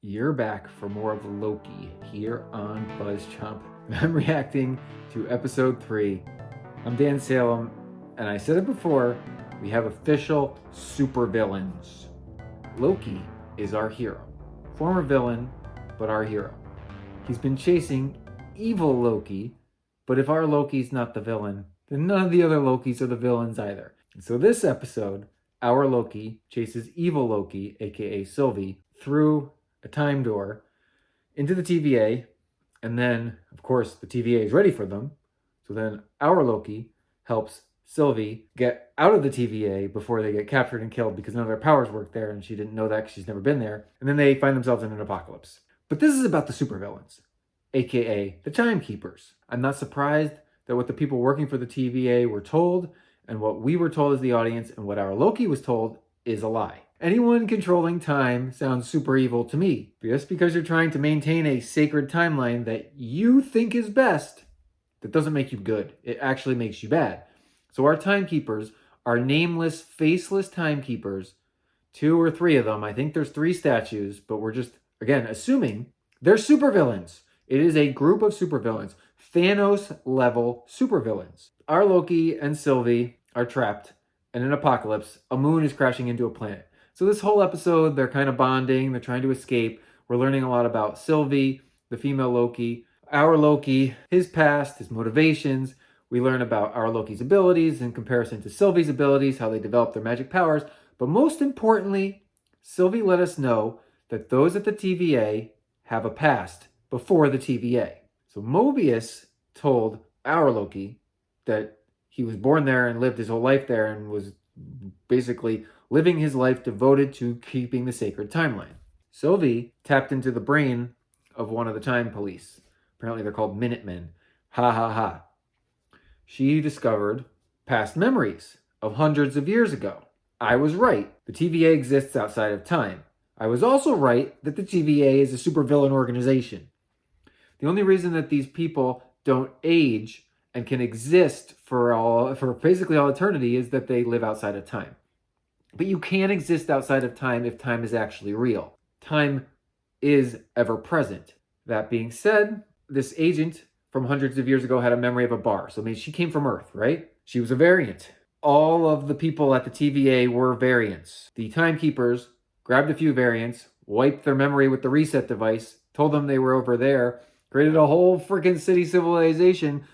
You're back for more of Loki here on BuzzChomp. I'm reacting to episode 3. I'm Dan Salem, and I said it before, we have official supervillains. Loki is our hero. Former villain, but our hero. He's been chasing evil Loki, but if our Loki's not the villain, then none of the other Lokis are the villains either. And so this episode, our Loki chases evil Loki, aka Sylvie, through a time door into the TVA, and then, of course, the TVA is ready for them. So then our Loki helps Sylvie get out of the TVA before they get captured and killed because none of their powers work there, and she didn't know that because she's never been there. And then they find themselves in an apocalypse. But this is about the supervillains, aka the Timekeepers. I'm not surprised that what the people working for the TVA were told and what we were told as the audience and what our Loki was told is a lie. Anyone controlling time sounds super evil to me. Just because you're trying to maintain a sacred timeline that you think is best, that doesn't make you good. It actually makes you bad. So our timekeepers are nameless, faceless timekeepers. 2 or 3 of them. I think there's 3 statues, but we're just, again, assuming they're supervillains. It is a group of supervillains. Thanos-level supervillains. Our Loki and Sylvie are trapped in an apocalypse. A moon is crashing into a planet. So this whole episode, they're kind of bonding. They're trying to escape. We're learning a lot about Sylvie, the female Loki, our Loki, his past, his motivations. We learn about our Loki's abilities in comparison to Sylvie's abilities, how they develop their magic powers. But most importantly, Sylvie let us know that those at the TVA have a past before the TVA. So Mobius told our Loki that he was born there and lived his whole life there and was basically living his life devoted to keeping the sacred timeline. Sylvie tapped into the brain of one of the time police. Apparently they're called Minutemen. Ha ha ha. She discovered past memories of hundreds of years ago. I was right. The TVA exists outside of time. I was also right that the TVA is a supervillain organization. The only reason that these people don't age and can exist for basically all eternity is that they live outside of time. But you can't exist outside of time if time is actually real. Time is ever present. That being said, this agent from hundreds of years ago had a memory of a bar. So I mean, she came from Earth, right? She was a variant. All of the people at the TVA were variants. The timekeepers grabbed a few variants, wiped their memory with the reset device, told them they were over there, created a whole freaking city civilization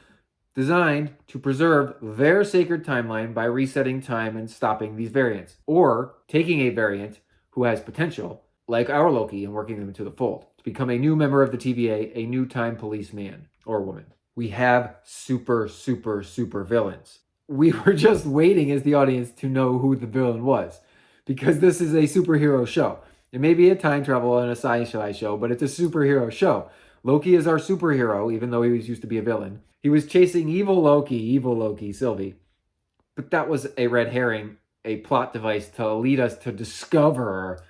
designed to preserve their sacred timeline by resetting time and stopping these variants. Or taking a variant who has potential, like our Loki, and working them into the fold to become a new member of the TVA, a new time police man or woman. We have super villains. We were just waiting as the audience to know who the villain was, because this is a superhero show. It may be a time travel and a sci-fi show, but it's a superhero show. Loki is our superhero, even though he used to be a villain. He was chasing evil Loki, Sylvie. But that was a red herring, a plot device to lead us to discover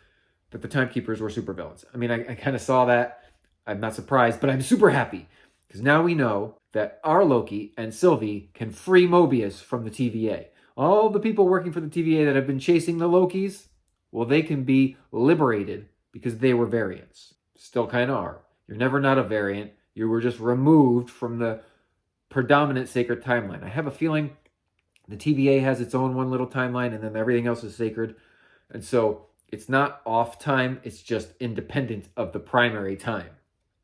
that the Timekeepers were supervillains. I mean, I kind of saw that. I'm not surprised, but I'm super happy. Because now we know that our Loki and Sylvie can free Mobius from the TVA. All the people working for the TVA that have been chasing the Lokis, well, they can be liberated because they were variants. Still kind of are. You're never not a variant. You were just removed from the predominant sacred timeline. I have a feeling the TVA has its own one little timeline and then everything else is sacred. And so it's not off time. It's just independent of the primary time.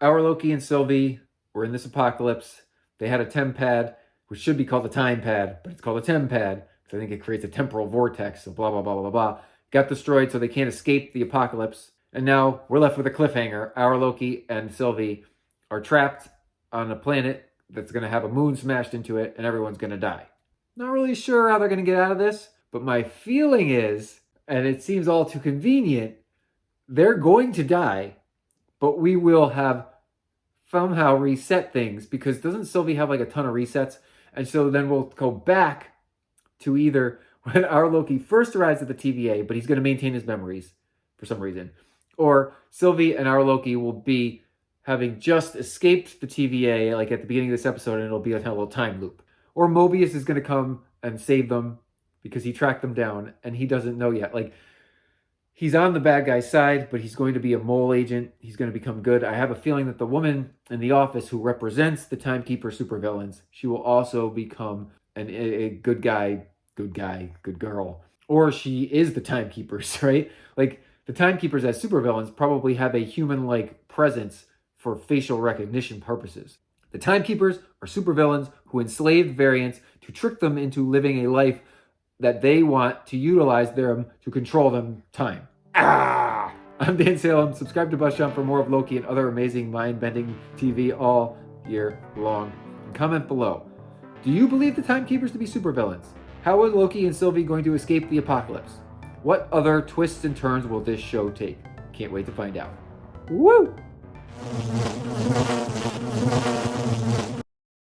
Our Loki and Sylvie were in this apocalypse. They had a TemPad, which should be called a TimePad, but it's called a TemPad because I think it creates a temporal vortex. So blah, blah, blah, blah, blah. Got destroyed so they can't escape the apocalypse. And now we're left with a cliffhanger. Our Loki and Sylvie are trapped on a planet that's going to have a moon smashed into it and everyone's going to die. Not really sure how they're going to get out of this, but my feeling is, and it seems all too convenient, they're going to die, but we will have somehow reset things, because doesn't Sylvie have like a ton of resets? And so then we'll go back to either when our Loki first arrives at the TVA, but he's going to maintain his memories for some reason, or Sylvie and our Loki will be having just escaped the TVA, like at the beginning of this episode, and it'll be like a little time loop. Or Mobius is going to come and save them because he tracked them down and he doesn't know yet. Like, He's on the bad guy's side, but he's going to be a mole agent. He's going to become good. I have a feeling that the woman in the office who represents the Timekeeper supervillains, she will also become a good guy, good girl. Or she is the Timekeepers, right? Like, the Timekeepers as supervillains probably have a human-like presence for facial recognition purposes. The Timekeepers are supervillains who enslaved variants to trick them into living a life that they want to utilize them to control them time. Ah! I'm Dan Salem. Subscribe to BuzzChomp for more of Loki and other amazing mind-bending TV all year long. And comment below. Do you believe the Timekeepers to be supervillains? How are Loki and Sylvie going to escape the apocalypse? What other twists and turns will this show take? Can't wait to find out. Woo!